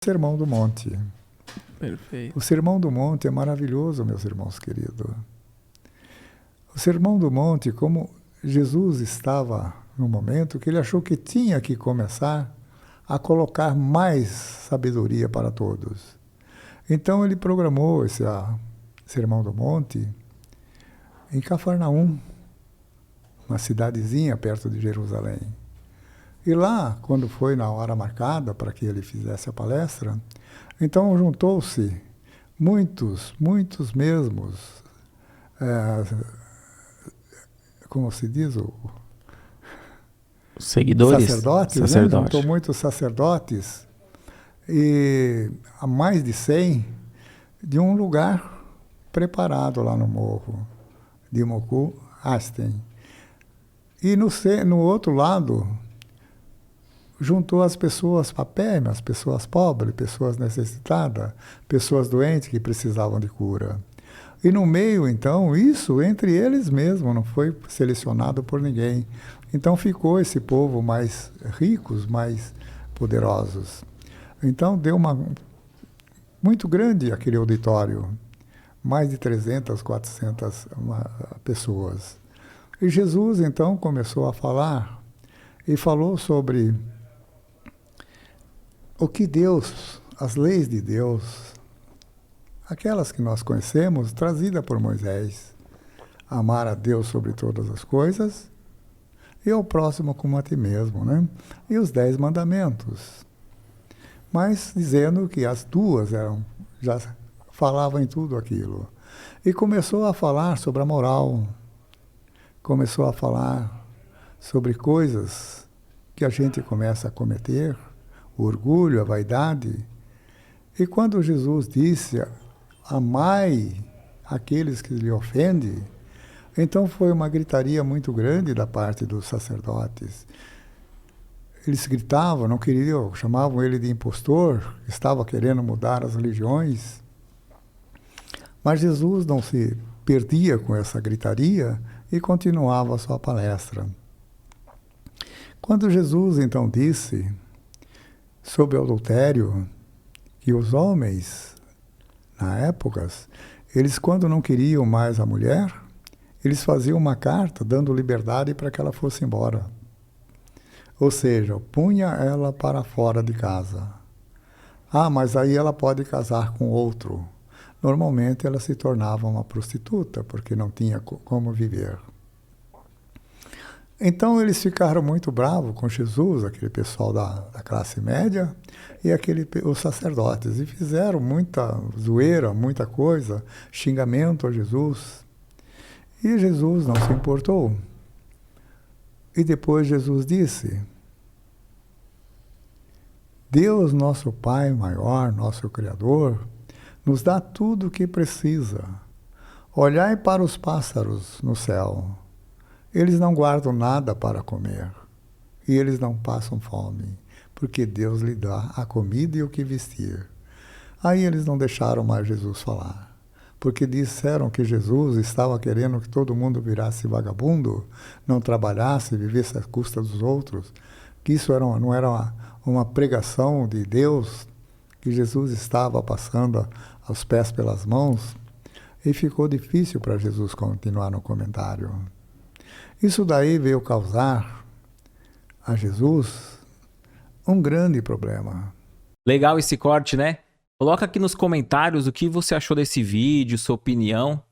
Sermão do Monte. Perfeito. O Sermão do Monte é maravilhoso, meus irmãos queridos. O Sermão do Monte, como Jesus estava no momento que ele achou que tinha que começar a colocar mais sabedoria para todos. Então ele programou esse Sermão do Monte em Cafarnaum, uma cidadezinha perto de Jerusalém. E lá, quando foi na hora marcada para que ele fizesse a palestra, então juntou-se muitos mesmos, como se diz, seguidores? sacerdotes, né? Juntou muitos sacerdotes, e a mais de 100, de um lugar preparado lá no morro de Moku Asten. E no outro lado, juntou as pessoas papérrimas, pessoas pobres, pessoas necessitadas, pessoas doentes que precisavam de cura. E no meio, então, isso entre eles mesmos, não foi selecionado por ninguém. Então ficou esse povo mais ricos, mais poderosos. Então deu muito grande aquele auditório, mais de 300, 400 pessoas. E Jesus, então, começou a falar, e falou sobre o que Deus, as leis de Deus, aquelas que nós conhecemos, trazidas por Moisés, amar a Deus sobre todas as coisas e ao próximo como a ti mesmo, né? E os 10 mandamentos. Mas dizendo que as duas já falavam em tudo aquilo. E começou a falar sobre a moral, começou a falar sobre coisas que a gente começa a cometer, o orgulho, a vaidade. E quando Jesus disse, amai aqueles que lhe ofendem, então foi uma gritaria muito grande da parte dos sacerdotes. Eles gritavam, não queriam, chamavam ele de impostor, estava querendo mudar as religiões. Mas Jesus não se perdia com essa gritaria e continuava a sua palestra. Quando Jesus então disse sobre o adultério, que os homens, na época, eles quando não queriam mais a mulher, eles faziam uma carta dando liberdade para que ela fosse embora. Ou seja, punha ela para fora de casa. Mas aí ela pode casar com outro. Normalmente ela se tornava uma prostituta, porque não tinha como viver. Então eles ficaram muito bravos com Jesus, aquele pessoal da classe média, e os sacerdotes, e fizeram muita zoeira, muita coisa, xingamento a Jesus. E Jesus não se importou. E depois Jesus disse, Deus, nosso Pai maior, nosso Criador, nos dá tudo o que precisa. Olhai para os pássaros no céu. Eles não guardam nada para comer, e eles não passam fome, porque Deus lhe dá a comida e o que vestir. Aí eles não deixaram mais Jesus falar, porque disseram que Jesus estava querendo que todo mundo virasse vagabundo, não trabalhasse, vivesse à custa dos outros, que isso não era uma pregação de Deus, que Jesus estava passando aos pés pelas mãos, e ficou difícil para Jesus continuar no comentário. Isso daí veio causar a Jesus um grande problema. Legal esse corte, né? Coloca aqui nos comentários o que você achou desse vídeo, sua opinião.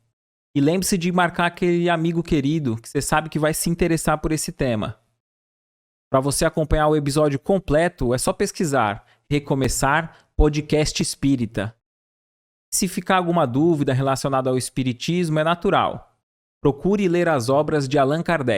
E lembre-se de marcar aquele amigo querido que você sabe que vai se interessar por esse tema. Para você acompanhar o episódio completo, é só pesquisar Recomeçar Podcast Espírita. Se ficar alguma dúvida relacionada ao espiritismo, é natural. Procure ler as obras de Allan Kardec.